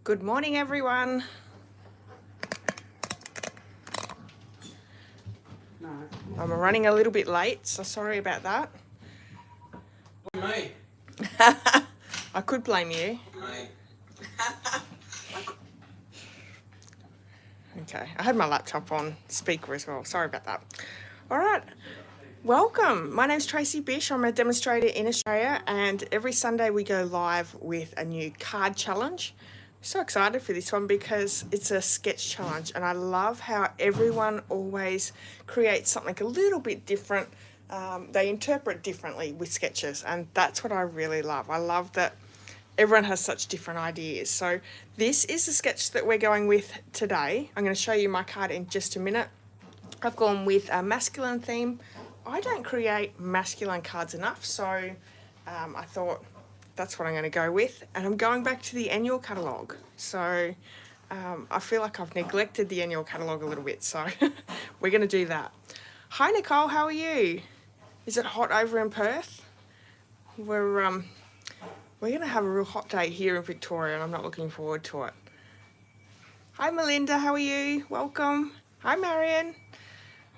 Good morning, everyone. I'm running a little bit late, so sorry about that. Me. I could blame you. Me. Okay, I had my laptop on speaker as well. Sorry about that. All right, welcome. My name's Tracy.bish. I'm a demonstrator in Australia, and every Sunday we go live with a new card challenge. So excited for this one because it's a sketch challenge, and I love how everyone always creates something a little bit different. They interpret differently with sketches, and that's what I really love. I love that everyone has such different ideas. So this is the sketch that we're going with today. I'm going to show you my card in just a minute. I've gone with a masculine theme. I don't create masculine cards enough, so I thought that's what I'm going to go with. And I'm going back to the annual catalogue. So I feel like I've neglected the annual catalogue a little bit, so we're going to do that. Hi Nicole, how are you? Is it hot over in Perth? We're going to have a real hot day here in Victoria, and I'm not looking forward to it. Hi Melinda, how are you? Welcome. Hi Marion.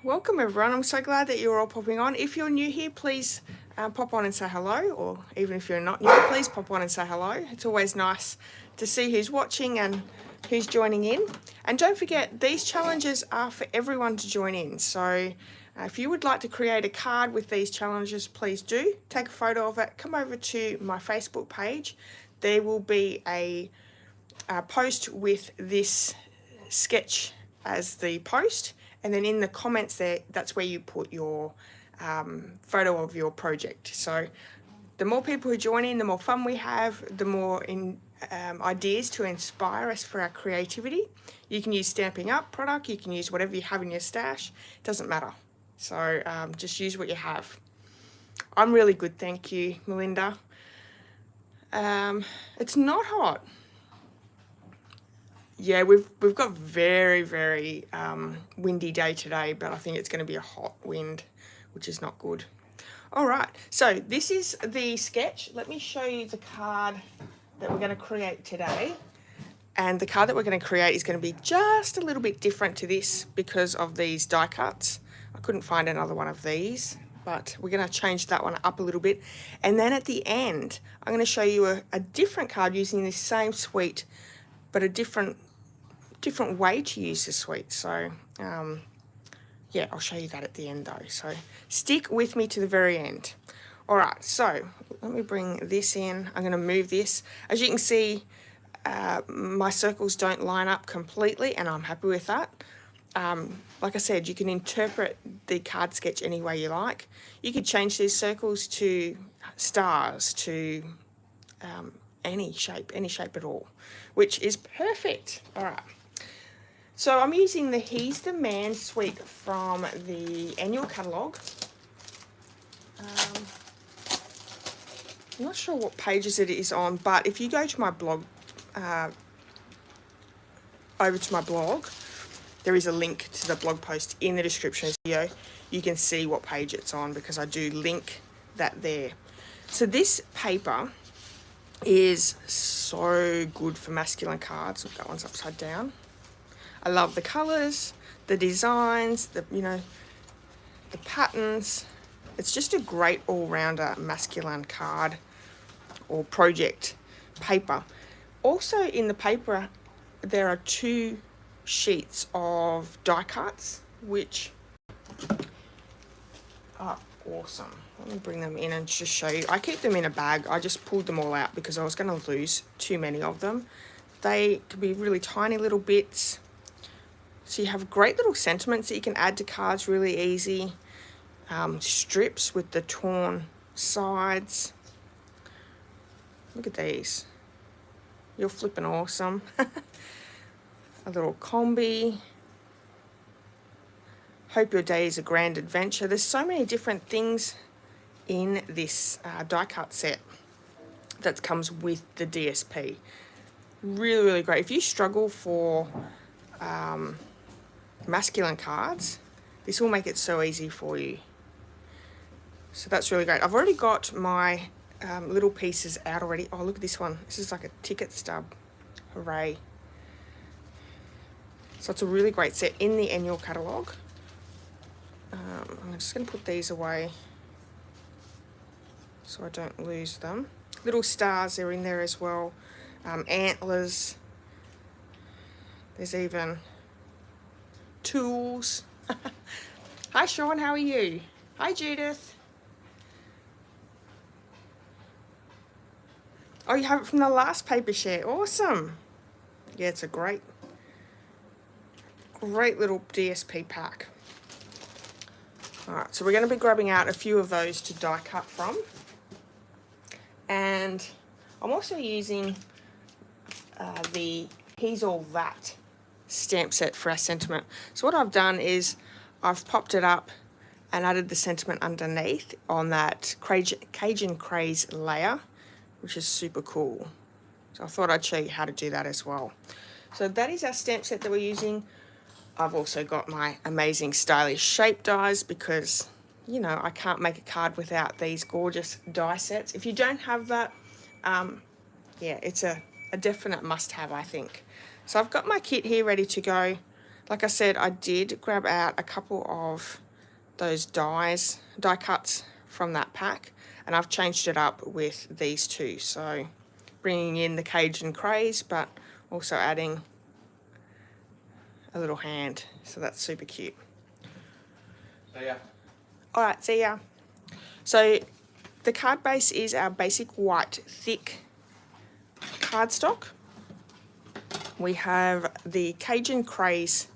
Welcome everyone. I'm so glad that you're all popping on. If you're new here, please pop on and say hello, or even if you're not new, please pop on and say hello. It's always nice to see who's watching and who's joining in. And don't forget, these challenges are for everyone to join in. So if you would like to create a card with these challenges, please do. Take a photo of it. Come over to my Facebook page. There will be a post with this sketch as the post. And then in the comments there, that's where you put your photo of your project. So the more people who join in, the more fun we have, the more ideas to inspire us for our creativity. You can use Stampin' Up product, you can use whatever you have in your stash, it doesn't matter. So just use what you have. I'm really good, thank you, Melinda. It's not hot. Yeah, we've got very windy day today, but I think it's going to be a hot wind, which is not good. All right, so this is the sketch. Let me show you the card that we're going to create today. And the card that we're going to create is going to be just a little bit different to this because of these die cuts. I couldn't find another one of these, but we're going to change that one up a little bit. And then at the end, I'm going to show you a different card using this same suite, but a different way to use the suite. So yeah, I'll show you that at the end though. So stick with me to the very end. All right, so let me bring this in. I'm going to move this. As you can see, my circles don't line up completely, and I'm happy with that. Like I said, you can interpret the card sketch any way you like. You could change these circles to stars, to any shape at all, which is perfect. All right. So I'm using the He's the Man suite from the annual catalogue. I'm not sure what pages it is on, but if you go to my blog, over to my blog, there is a link to the blog post in the description of this video. You can see what page it's on because I do link that there. So this paper is so good for masculine cards. Look, that one's upside down. I love the colours, the designs, the patterns. It's just a great all-rounder masculine card or project paper. Also in the paper, there are 2 sheets of die cuts, which are awesome. Let me bring them in and just show you. I keep them in a bag. I just pulled them all out because I was going to lose too many of them. They can be really tiny little bits. So you have great little sentiments that you can add to cards really easy. Strips with the torn sides. Look at these. You're flipping awesome. A little combi. Hope your day is a grand adventure. There's so many different things in this die cut set that comes with the DSP. Really great. If you struggle for masculine cards, this will make it so easy for you. So that's really great. I've already got my little pieces out already. Oh, look at this one. This is like a ticket stub. array. So it's a really great set in the annual catalogue. I'm just going to put these away so I don't lose them. Little stars are in there as well. Antlers. There's even tools. Hi Sean, how are you? Hi Judith. Oh, you have it from the last paper share. Awesome. Yeah, it's a great little DSP pack. Alright, so we're going to be grabbing out a few of those to die cut from. And I'm also using the He's All That stamp set for our sentiment. So what I've done is I've popped it up and added the sentiment underneath on that Cajun Craze layer, which is super cool. So I thought I'd show you how to do that as well. So that is our stamp set that we're using. I've also got my amazing stylish shape dies because, you know, I can't make a card without these gorgeous die sets. If you don't have that, yeah, it's a definite must-have, I think. So I've got my kit here ready to go. Like I said, I did grab out a couple of those die cuts from that pack, and I've changed it up with these two. So bringing in the Cajun Craze, but also adding a little hand. So that's super cute. See ya. All right, see ya. So the card base is our basic white thick cardstock. We have the Cajun Craze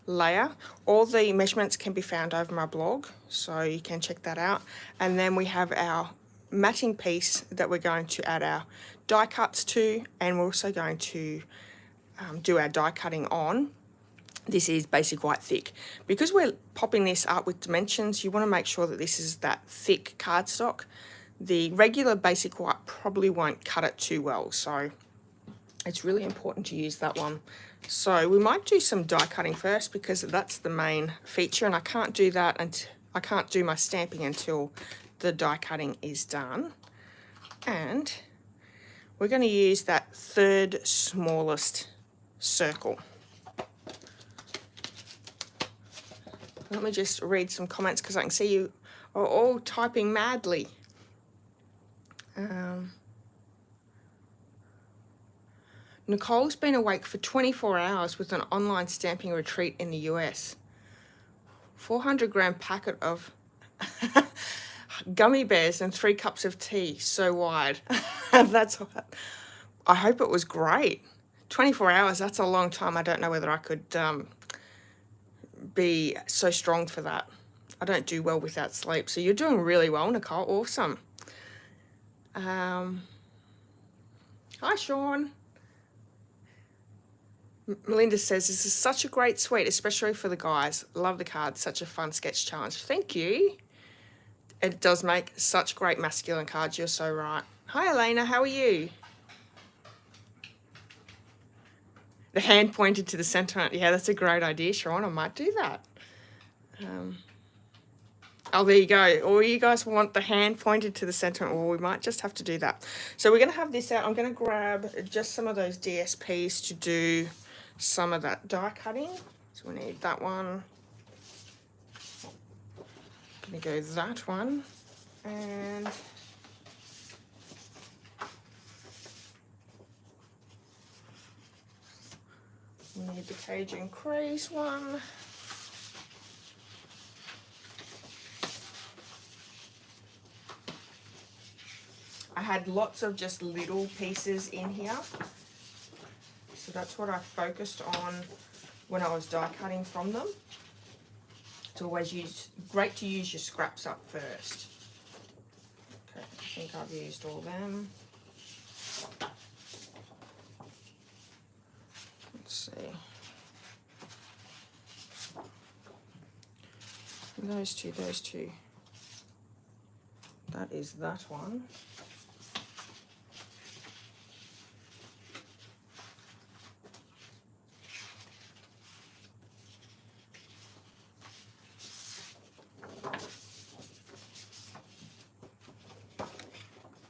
layer. All the measurements can be found over my blog, so you can check that out. And then we have our matting piece that we're going to add our die cuts to, and we're also going to do our die cutting on. This is basic white thick. Because we're popping this up with dimensions, you want to make sure that this is that thick cardstock. The regular basic white probably won't cut it too well, so it's really important to use that one. So we might do some die cutting first because that's the main feature, and I can't do that until I can't do my stamping until the die cutting is done. And we're going to use that third smallest circle. Let me just read some comments because I can see you are all typing madly. Nicole's been awake for 24 hours with an online stamping retreat in the US. 400-gram packet of gummy bears and 3 cups of tea, so wide. That's what, I hope it was great. 24 hours, that's a long time. I don't know whether I could be so strong for that. I don't do well without sleep. So you're doing really well, Nicole. Awesome. Hi, Sean. Melinda says, this is such a great suite, especially for the guys. Love the card. Such a fun sketch challenge. Thank you. It does make such great masculine cards. You're so right. Hi, Elena. How are you? The hand pointed to the sentiment. Yeah, that's a great idea, Sean. I might do that. Oh, there you go. Or you guys want the hand pointed to the sentiment. Well, we might just have to do that. So we're going to have this out. I'm going to grab just some of those DSPs to do some of that die cutting. So we need that one. Going to go that one. And we need the Cajun Craze one. I had lots of just little pieces in here. So that's what I focused on when I was die cutting from them. It's always great to use your scraps up first. Okay, I think I've used all them. Let's see. Those two. That is that one.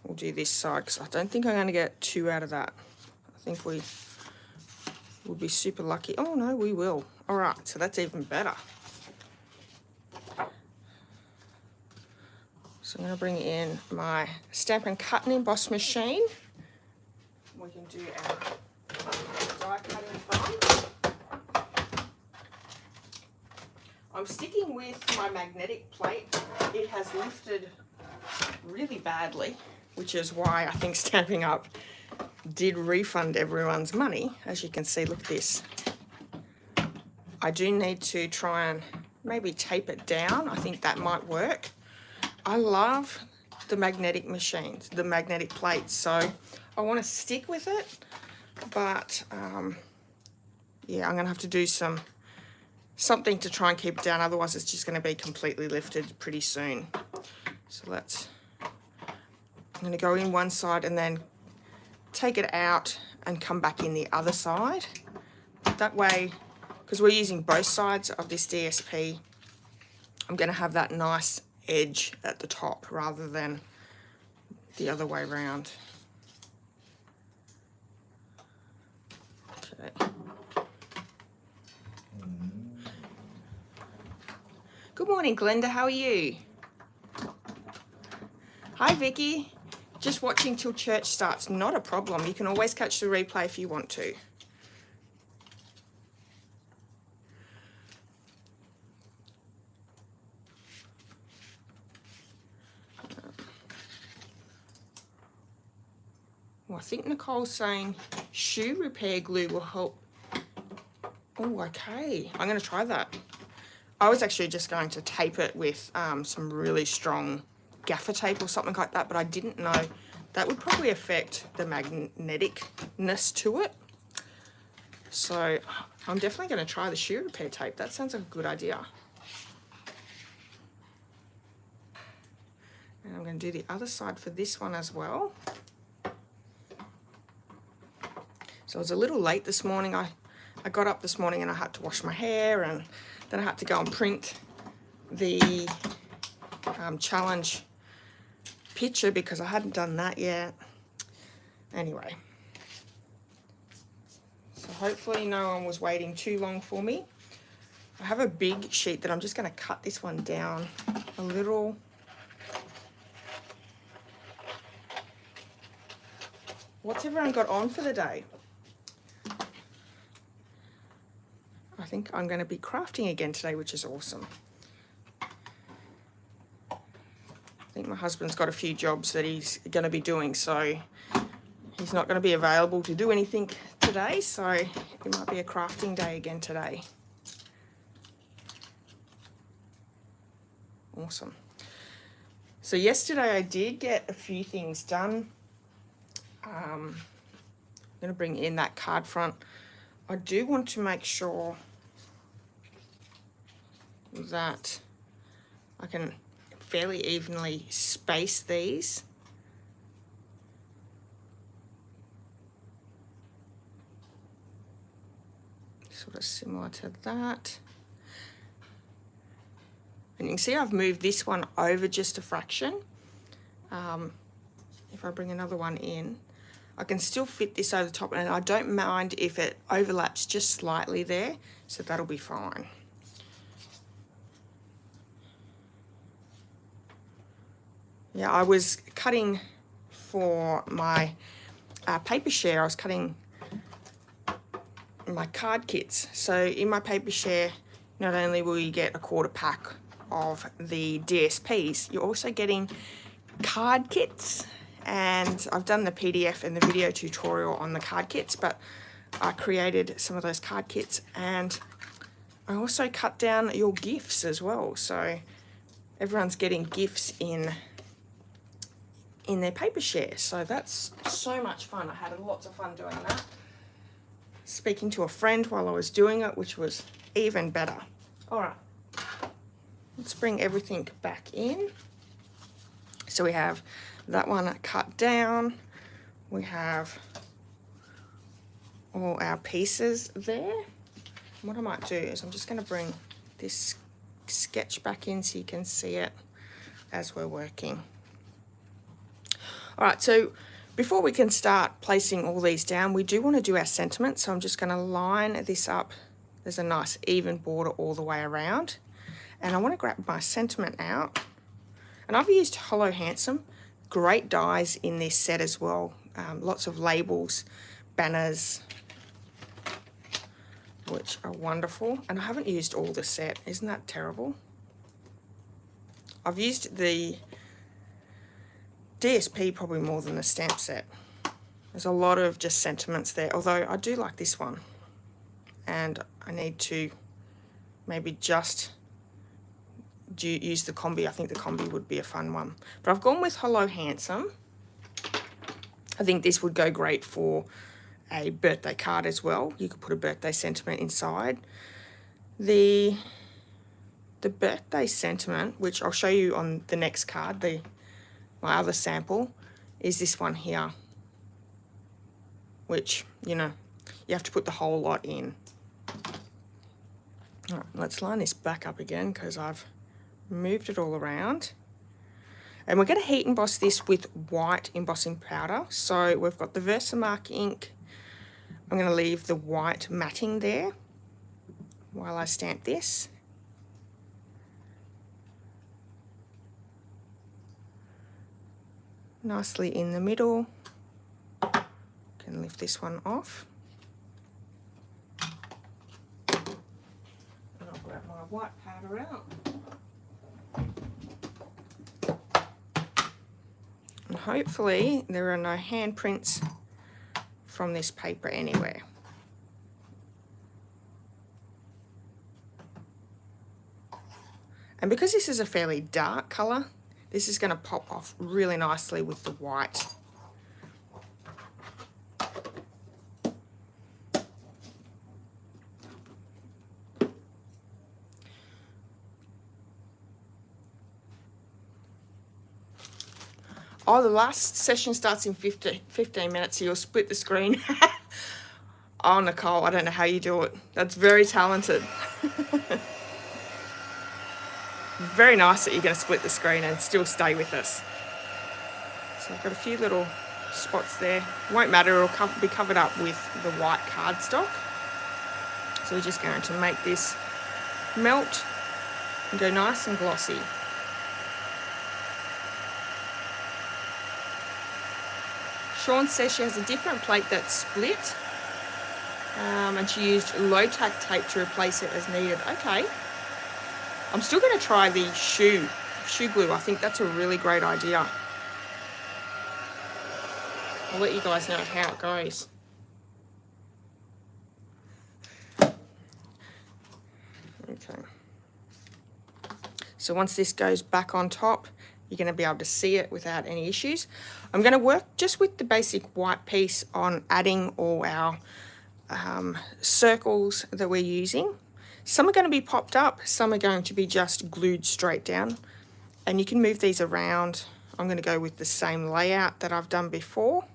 We'll do this side because I don't think I'm going to get 2 out of that. I think we We'll be super lucky. Oh no, we will. All right, so that's even better. So I'm going to bring in my Stamp and Cut and Emboss machine. We can do our die cutting fun. I'm sticking with my magnetic plate. It has lifted really badly, which is why I think Stampin' Up! Did refund everyone's money. As you can see, look at this. I do need to try and maybe tape it down. I think that might work. I love the magnetic machines, the magnetic plates, so I want to stick with it, but yeah, I'm going to have to do something to try and keep it down, otherwise it's just going to be completely lifted pretty soon. So I'm going to go in one side and then take it out and come back in the other side. That way, because we're using both sides of this DSP, I'm going to have that nice edge at the top rather than the other way around. Okay. Good morning, Glenda. How are you? Hi, Vicky. Just watching till church starts. Not a problem. You can always catch the replay if you want to. Well, I think Nicole's saying shoe repair glue will help. Oh, okay. I'm going to try that. I was actually just going to tape it with some really strong gaffer tape or something like that, but I didn't know that would probably affect the magneticness to it. So I'm definitely going to try the shoe repair tape. That sounds like a good idea. And I'm going to do the other side for this one as well. So I was a little late this morning. I got up this morning and I had to wash my hair, and then I had to go and print the challenge picture because I hadn't done that yet. Anyway, so hopefully no one was waiting too long for me. I have a big sheet that I'm just going to cut this one down a little. What's everyone got on for the day? I think I'm going to be crafting again today, which is awesome. I think my husband's got a few jobs that he's going to be doing, so he's not going to be available to do anything today, so it might be a crafting day again today. Awesome. So yesterday I did get a few things done. I'm going to bring in that card front. I do want to make sure that I can fairly evenly space these. Sort of similar to that. And you can see I've moved this one over just a fraction. If I bring another one in, I can still fit this over the top, and I don't mind if it overlaps just slightly there, so that'll be fine. Yeah, I was cutting for my paper share. I was cutting my card kits. So in my paper share, not only will you get a quarter pack of the DSPs, you're also getting card kits. And I've done the PDF and the video tutorial on the card kits, but I created some of those card kits, and I also cut down your gifts as well. So everyone's getting gifts in their paper share. So that's so much fun. I had lots of fun doing that. Speaking to a friend while I was doing it, which was even better. All right, let's bring everything back in. So we have that one cut down. We have all our pieces there. What I might do is I'm just going to bring this sketch back in so you can see it as we're working. All right, so Before we can start placing all these down, we do want to do our sentiment. So I'm just going to line this up. There's a nice even border all the way around. And I want to grab my sentiment out. And I've used Hello Handsome. Great dies in this set as well. Lots of labels, banners, which are wonderful. And I haven't used all the set. Isn't that terrible? I've used the DSP probably more than the stamp set. There's a lot of just sentiments there, although I do like this one. And I need to maybe just use the combi. I think the combi would be a fun one. But I've gone with Hello Handsome. I think this would go great for a birthday card as well. You could put a birthday sentiment inside. The birthday sentiment, which I'll show you on the next card, my other sample, is this one here, which, you know, you have to put the whole lot in. All right, let's line this back up again because I've moved it all around. And we're going to heat emboss this with white embossing powder. So we've got the Versamark ink. I'm going to leave the white matting there while I stamp this. Nicely in the middle. Can lift this one off. And I'll grab my white powder out. And hopefully there are no handprints from this paper anywhere. And because this is a fairly dark colour, this is going to pop off really nicely with the white. Oh, the last session starts in 15 minutes, so you'll split the screen. Oh, Nicole, I don't know how you do it. That's very talented. Very nice that you're going to split the screen and still stay with us. So I've got a few little spots there. Won't matter, it'll be covered up with the white cardstock. So we're just going to make this melt and go nice and glossy. Sean says she has a different plate that's split, and she used low-tack tape to replace it as needed. Okay. I'm still going to try the shoe glue. I think that's a really great idea. I'll let you guys know how it goes. Okay. So once this goes back on top, you're going to be able to see it without any issues. I'm going to work just with the basic white piece on adding all our circles that we're using. Some are going to be popped up, some are going to be just glued straight down. And you can move these around. I'm going to go with the same layout that I've done before.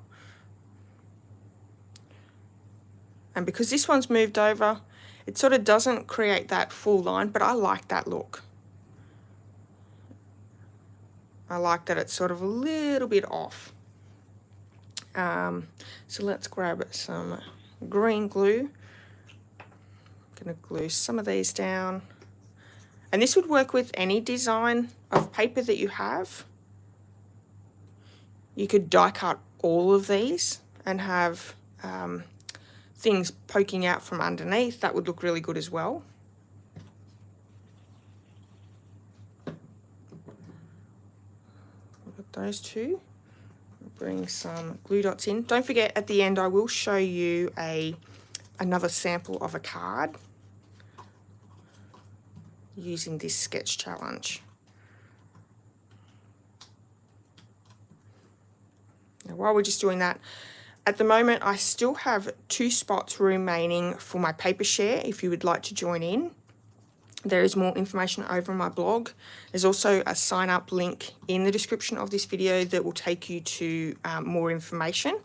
And because this one's moved over, it sort of doesn't create that full line, but I like that look. I like that it's sort of a little bit off. So let's grab some green glue. I'm going to glue some of these down. And this would work with any design of paper that you have. You could die cut all of these and have things poking out from underneath. That would look really good as well. Got those two. Bring some glue dots in. Don't forget, at the end I will show you another sample of a card using this sketch challenge. Now, while we're just doing that, at the moment I still have 2 spots remaining for my paper share if you would like to join in. There is more information over on my blog. There's also a sign up link in the description of this video that will take you to more information.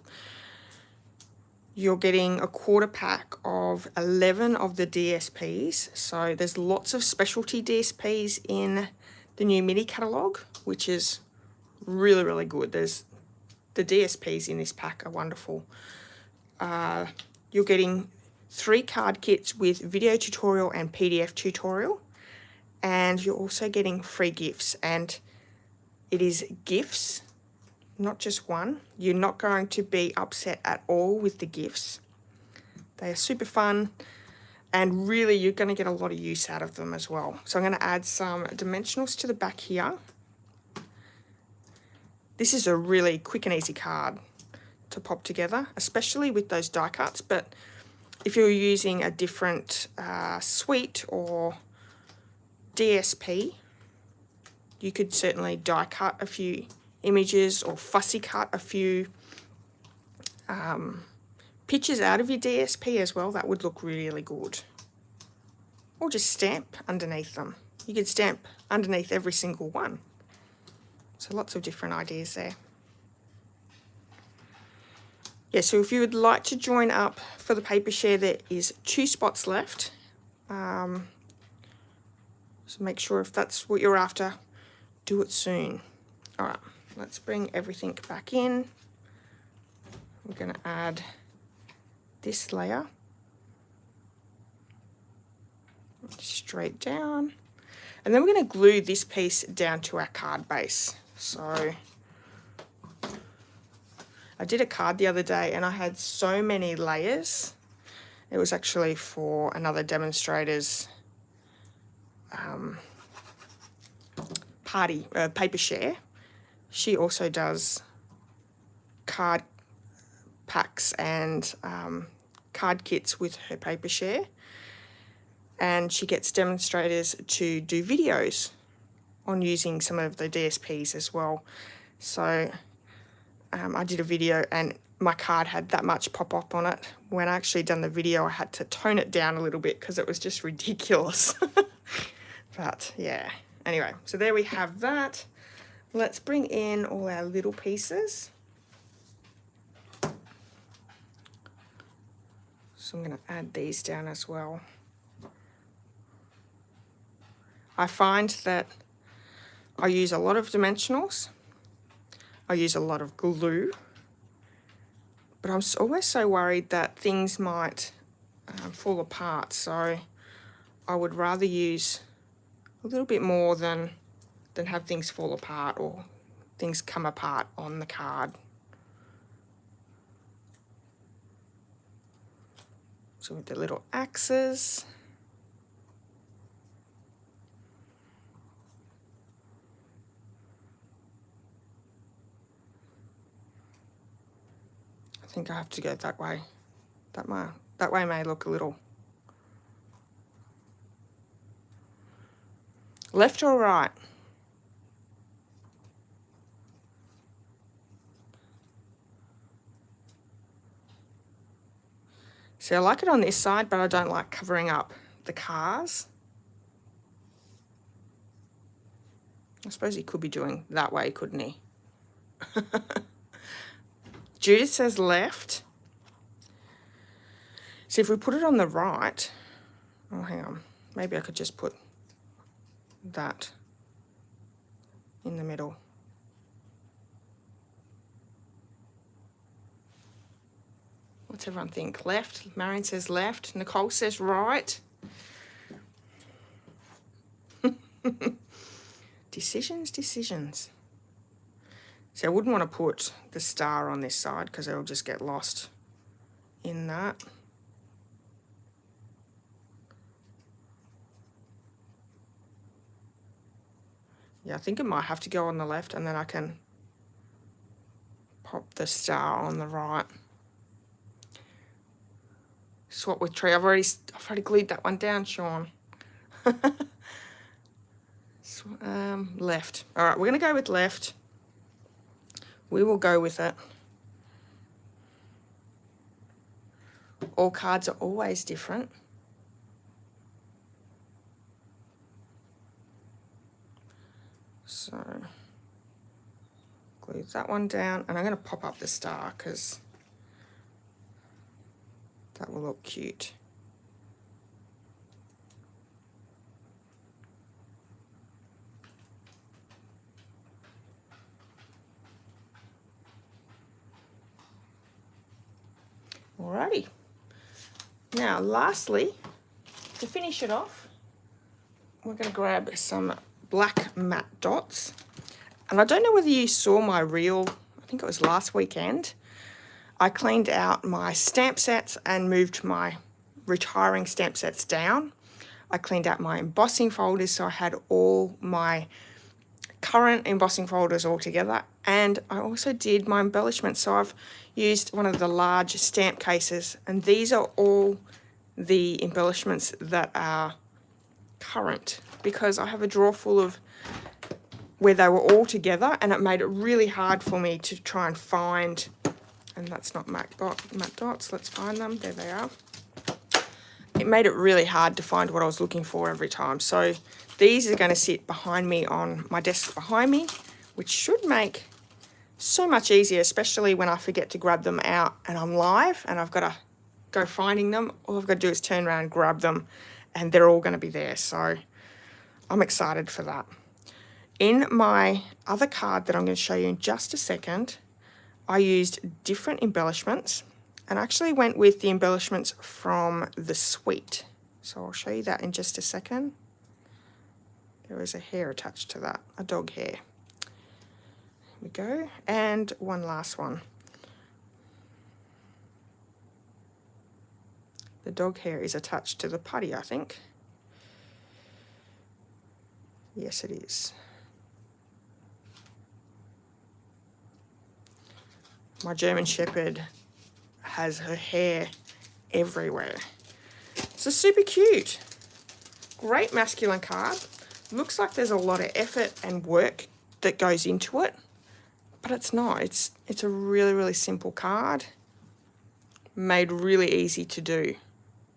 You're getting a quarter pack of 11 of the DSPs. So there's lots of specialty DSPs in the new mini catalogue, which is really, really good. There's the DSPs in this pack are wonderful. You're getting 3 card kits with video tutorial and PDF tutorial, and you're also getting free gifts, and it is gifts, not just one. You're not going to be upset at all with the gifts. They are super fun, and really you're going to get a lot of use out of them as well. So I'm going to add some dimensionals to the back here. This is a really quick and easy card to pop together, especially with those die cuts, but if you're using a different suite or DSP, you could certainly die cut a few images or fussy cut a few pictures out of your DSP as well. That would look really good. Or just stamp underneath them. You could stamp underneath every single one. So lots of different ideas there. Yeah, so if you would like to join up for the paper share, there is 2 spots left. So make sure if that's what you're after, do it soon. All right, let's bring everything back in. We're going to add this layer straight down. And then we're going to glue this piece down to our card base. So I did a card the other day and I had so many layers. It was actually for another demonstrator's party, paper share. She also does card packs and card kits with her paper share. And she gets demonstrators to do videos on using some of the DSPs as well. So I did a video and my card had that much pop up on it. When I actually done the video, I had to tone it down a little bit because it was just ridiculous. But yeah, anyway, so there we have that. Let's bring in all our little pieces. So I'm going to add these down as well. I find that I use a lot of dimensionals. I use a lot of glue. But I'm always so worried that things might fall apart. So I would rather use a little bit more than have things fall apart or things come apart on the card. So with the little axes. I think I have to go that way. That way may look a little. Left or right? See, I like it on this side, but I don't like covering up the cars. I suppose he could be doing that way, couldn't he? Judith says left. See, if we put it on the right, oh, hang on. Maybe I could just put that in the middle. What's everyone think? Left? Marion says left. Nicole says right. Decisions. So I wouldn't want to put the star on this side because it'll just get lost in that. Yeah, I think it might have to go on the left and then I can pop the star on the right. Swap with tree. I've already glued that one down, Sean. Left. All right, we're going to go with left. We will go with it. All cards are always different. So glue that one down, and I'm going to pop up the star because that will look cute. Alrighty. Now, lastly, to finish it off, we're going to grab some black matte dots. And I don't know whether you saw my reel, I think it was last weekend. I cleaned out my stamp sets and moved my retiring stamp sets down. I cleaned out my embossing folders, so I had all my current embossing folders all together, and I also did my embellishments. So I've used one of the large stamp cases, and these are all the embellishments that are current, because I have a drawer full of where they were all together, and it made it really hard for me to try and find, and that's not matte dots, let's find them, there they are. It made it really hard to find what I was looking for every time. So these are going to sit behind me on my desk behind me, which should make so much easier, especially when I forget to grab them out and I'm live and I've got to go finding them. All I've got to do is turn around, grab them, and they're all going to be there. So I'm excited for that. In my other card that I'm going to show you in just a second, I used different embellishments, and I actually went with the embellishments from the suite. So I'll show you that in just a second. There is a hair attached to that, a dog hair. Here we go. And one last one. The dog hair is attached to the putty, I think. Yes, it is. My German Shepherd has her hair everywhere. So super cute. Great masculine card. Looks like there's a lot of effort and work that goes into it, but it's not. It's a really, really simple card, made really easy to do,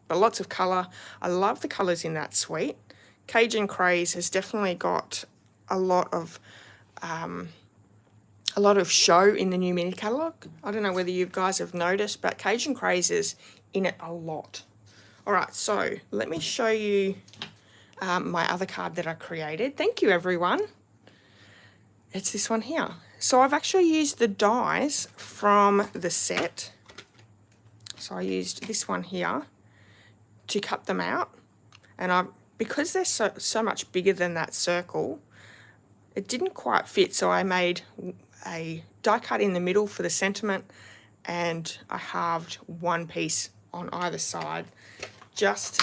but lots of colour. I love the colours in that suite. Cajun Craze has definitely got a lot of show in the new mini catalogue. I don't know whether you guys have noticed, but Cajun Craze is in it a lot. All right, so let me show you my other card that I created. Thank you, everyone. It's this one here. So I've actually used the dies from the set. So I used this one here to cut them out. And because they're so much bigger than that circle, it didn't quite fit. So I made a die cut in the middle for the sentiment, and I halved one piece on either side, just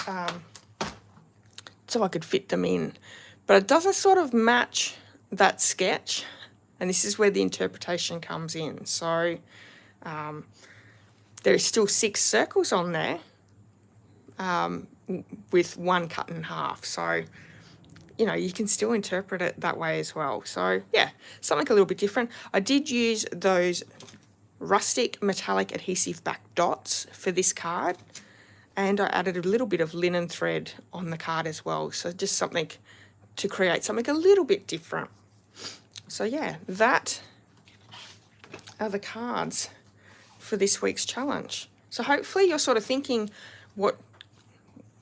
so I could fit them in. But it doesn't sort of match that sketch, and this is where the interpretation comes in. So there is still 6 circles on there with one cut in half. So, you know, you can still interpret it that way as well. So yeah, something a little bit different. I did use those rustic metallic adhesive back dots for this card, and I added a little bit of linen thread on the card as well. So just something to create something a little bit different. So yeah, that are the cards for this week's challenge. So hopefully you're sort of thinking what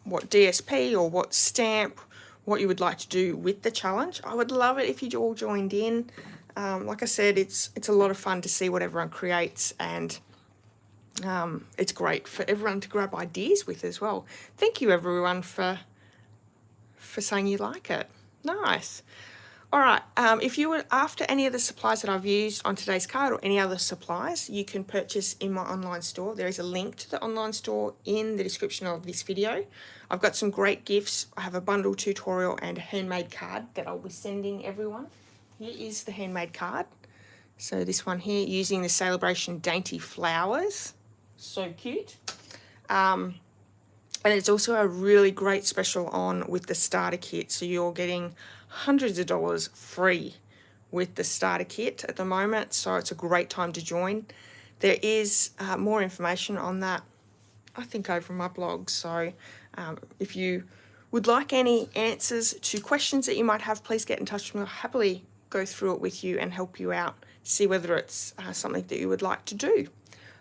DSP or what stamp, what you would like to do with the challenge. I would love it if you all joined in. Like I said, it's a lot of fun to see what everyone creates, and it's great for everyone to grab ideas with as well. Thank you, everyone, for saying you like it. Nice. All right, if you were after any of the supplies that I've used on today's card or any other supplies, you can purchase in my online store. There is a link to the online store in the description of this video. I've got some great gifts. I have a bundle tutorial and a handmade card that I'll be sending everyone. Here is the handmade card. So this one here, using the Celebration Dainty Flowers. So cute. And it's also a really great special on with the starter kit. So you're getting hundreds of dollars free with the starter kit at the moment. So it's a great time to join. There is more information on that, I think, over my blog. So if you would like any answers to questions that you might have, please get in touch with me. I'll happily go through it with you and help you out, see whether it's something that you would like to do.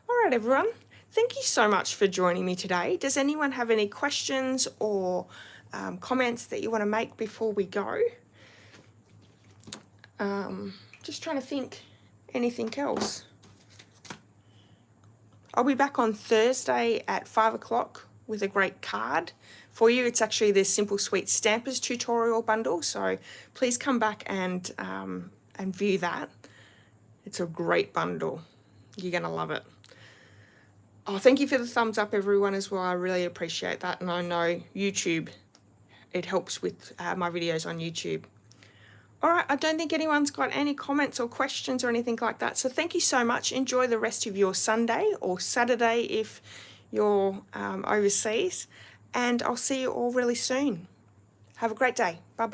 All right, everyone. Thank you so much for joining me today. Does anyone have any questions or comments that you want to make before we go? Just trying to think anything else. I'll be back on Thursday at 5 o'clock with a great card for you. It's actually the Simple Sweet Stampers tutorial bundle, so please come back and view that. It's a great bundle. You're going to love it. Oh, thank you for the thumbs up, everyone, as well. I really appreciate that, and I know YouTube, it helps with my videos on YouTube. All right, I don't think anyone's got any comments or questions or anything like that. So thank you so much. Enjoy the rest of your Sunday or Saturday if you're overseas. And I'll see you all really soon. Have a great day. Bye-bye.